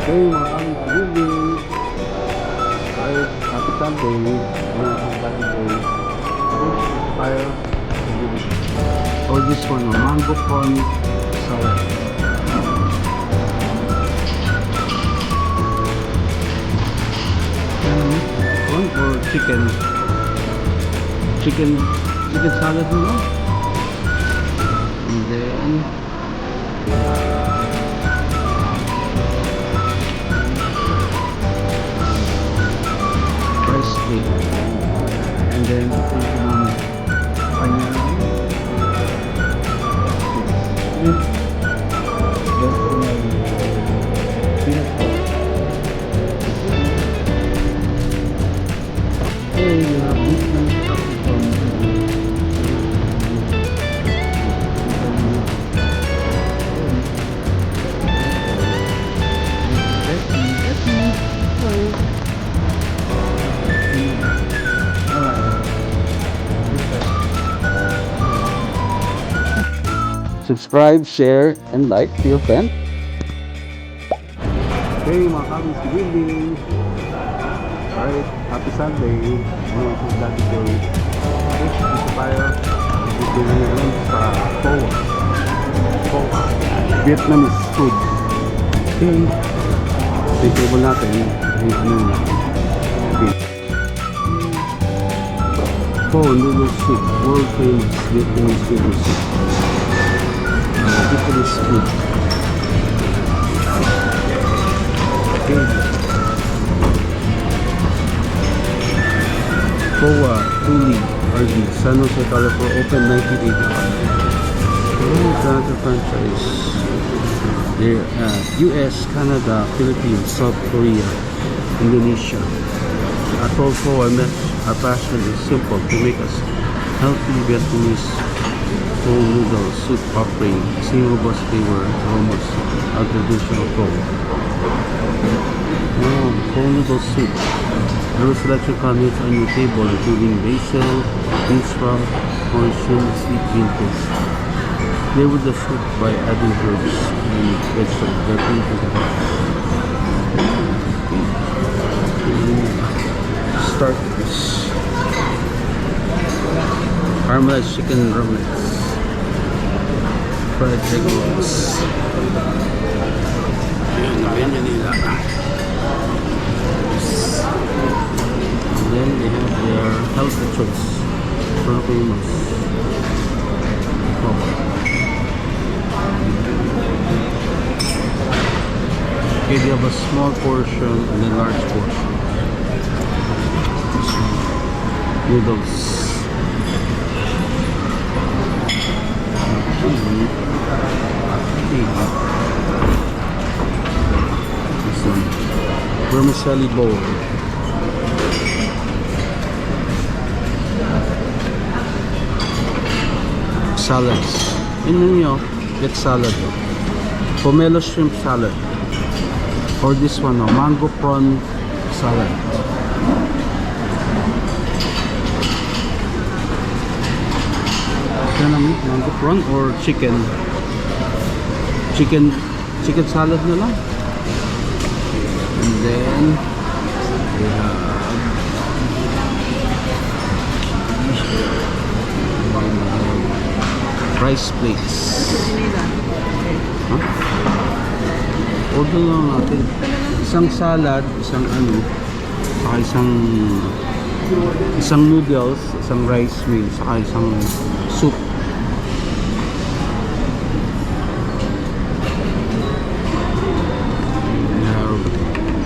Okay, mga aming pagiging kahit happy Sunday, fire or this one, mango prawn salad. Prawn or chicken salad nila. And then rice cake, and then subscribe, share, and like to your friend. Hey mga kabis, good evening. Alright, happy Sunday. This is Daddy Joey. Dito tayo. Dito ngayon sa Pho Hoa Vietnamese food. Okay. Yung table natin, yung ano natin. Okay. Pho noodle soup, world famous Vietnamese noodle soup. Vietnamese food. Okay. Pho Hoa RD, San Jose, California, open 1985. Another franchise. There, US, Canada, Philippines, South Korea, Indonesia. At all Pho Hoa, our passion is simple: to make us healthy Vietnamese Pho noodle soup offering same robust flavor aromas of traditional Pho. Pho noodle soup. There selection condiments on your table, including basil, bean sprout, corn, sweet bean paste. Flavor the soup by adding herbs and vegetables. Start this. Caramelized chicken drumlets, fried egg rolls. And then they have their healthy choice, famous. Okay, they have a small portion and a large portion. Noodles. This one, vermicelli bowl. Salads. Nyo, get salad. Pomelo shrimp salad. Or this one, mango prawn salad. Mango prawn or chicken salad na lang. And then we have rice plates. Huh? Order lang natin isang salad, isang saka isang noodles, isang rice meal, saka isang soup.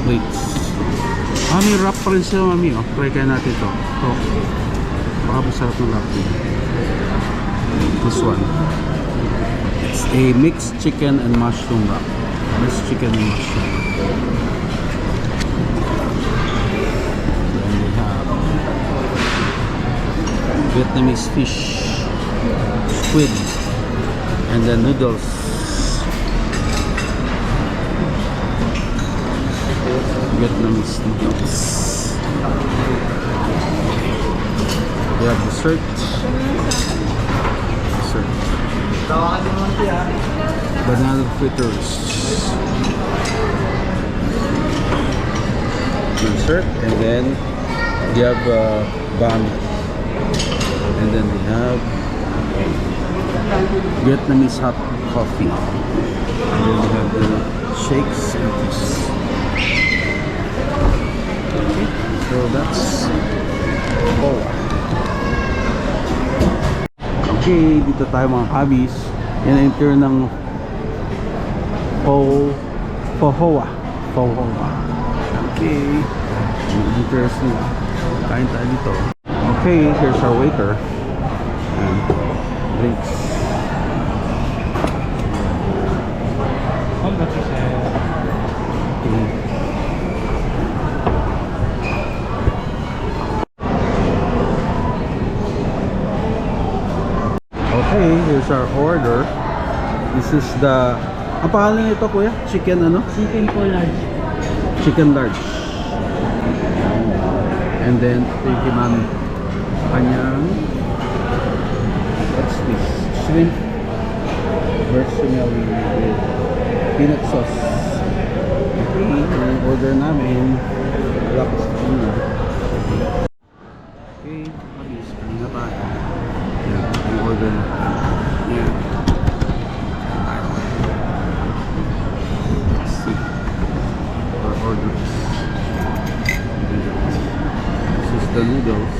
Plates. May wrap pa rin sila, mami. Try kaya natin ito. Baka masarap ng wrap niya. This one. It's a mixed chicken and mushroom wrap. Mixed chicken and mushroom. Then we have Vietnamese fish, squid, and then noodles. Vietnamese noodles. We have dessert. Banana fritters. dessert, and then we have bun, and then we have Vietnamese hot coffee, and then we have the shakes and teas. Okay, so that's Pho. Okay, dito tayo mga hobbies. Yan ang enter ng Pho Hoa. Okay, interesting. Kain tayo dito. Okay, here's our waiter and drinks. Okay, here's our order. This is the... Ang pangalan nito, kuya? Chicken ano? Chicken po large. Chicken large. And then, thank you, ma'am. Kanyang... What's this? Shrimp versionally with peanut sauce. Okay, yung order namin. Wala ko sa kanya. Okay, mabis. Kanina tayo. Yan, yung order natin. Yan. Let's see. Our orders. This is the noodles.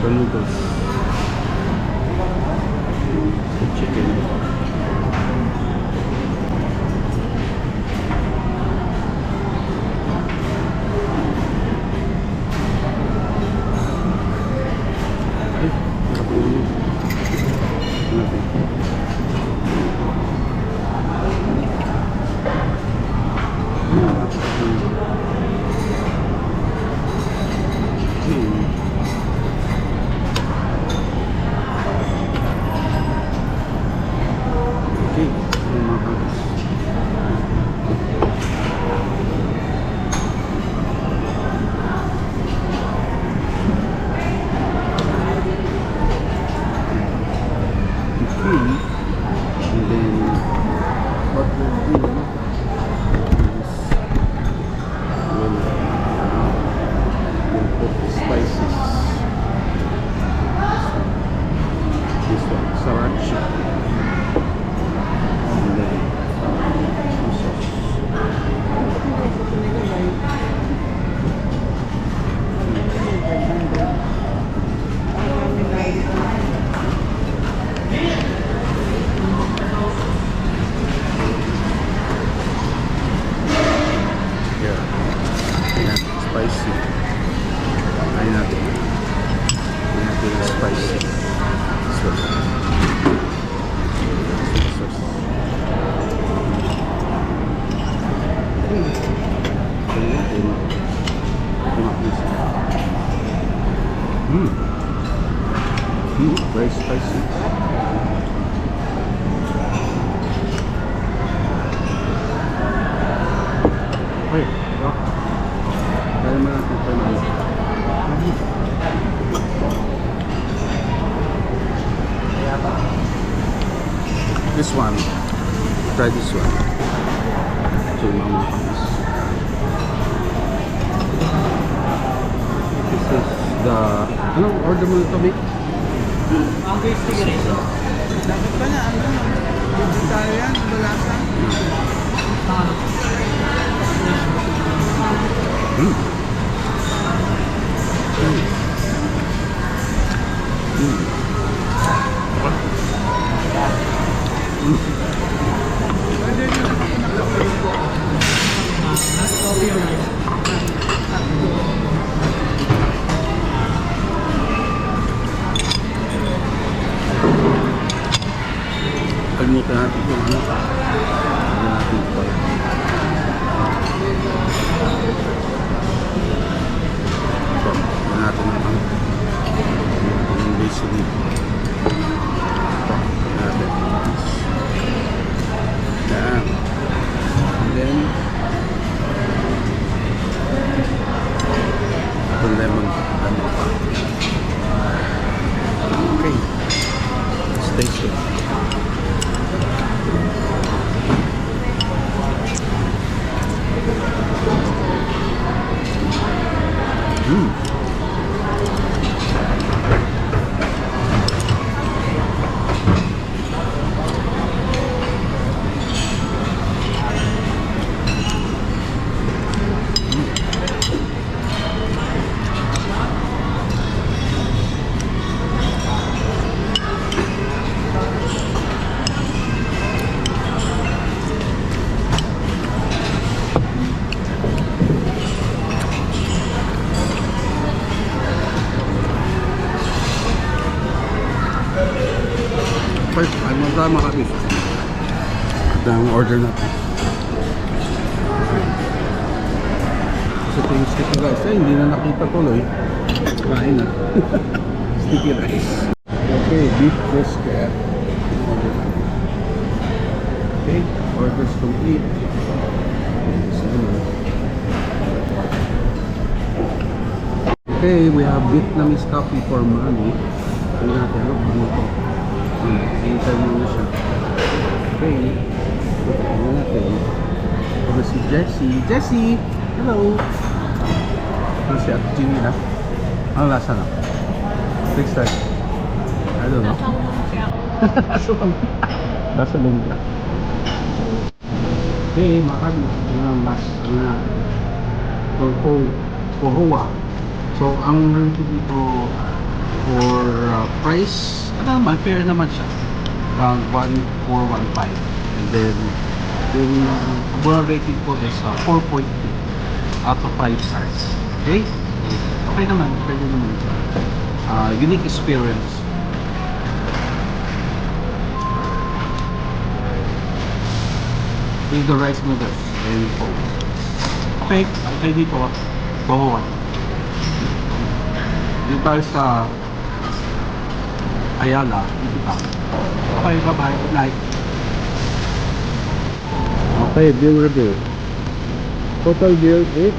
The noodles, the chicken. Spicy. Ayun natin. Ayun natin yung spicy. So, ayun natin. Very spicy. Okay. Kaya mo natin ito na. This one. Try this one. So, mama comes. This is the... Anong order mo ito, Vic? Mango sticky. Dapat pa na, ano? Bibig tayo yan, balasa. Kalimutan natin kung ano. Ano natin ito. Ito. Ano natin ang ano. Ang basic nito. Ito. Ano natin. taste it. First, ano tayo makabis? Ito ang order natin. Kasi ito yung sticky rice. Eh, hindi na nakita tuloy. Kain na. Sticky rice. Okay, beef brisket. Order natin. Okay, orders complete. Okay, we have Vietnamese coffee for money. Tingnan natin, look, ano to? Hintay mo na siya. Okay. Tingnan natin. Ito si Jessie. Jessie! Hello! Ito si Ate Jimmy na. Ano lasa na? Next time. I don't know. Lasa lumpia. Okay, makakabit. Ano ang last? Ano na? Pho Hoa. So, ang review dito for price, ano naman, fair naman siya. Around 1,415. And then, yung overall rating ko is 4.2 out of 5 stars. Okay? Okay naman, pwede naman. Unique experience. With the rice noodles and pho. Okay, okay dito. Pho Hoa. Dito tayo sa Ayala, dito tayo. Okay, bye-bye. Good night. Okay, bill review. Total bill is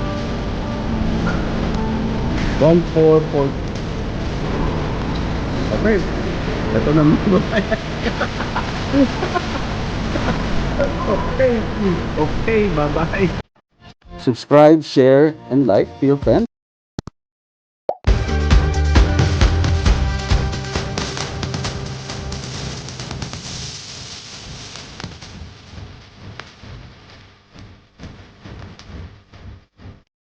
1,440. Okay. Ito na mga Okay. Okay, bye-bye. Subscribe, share, and like to your friends.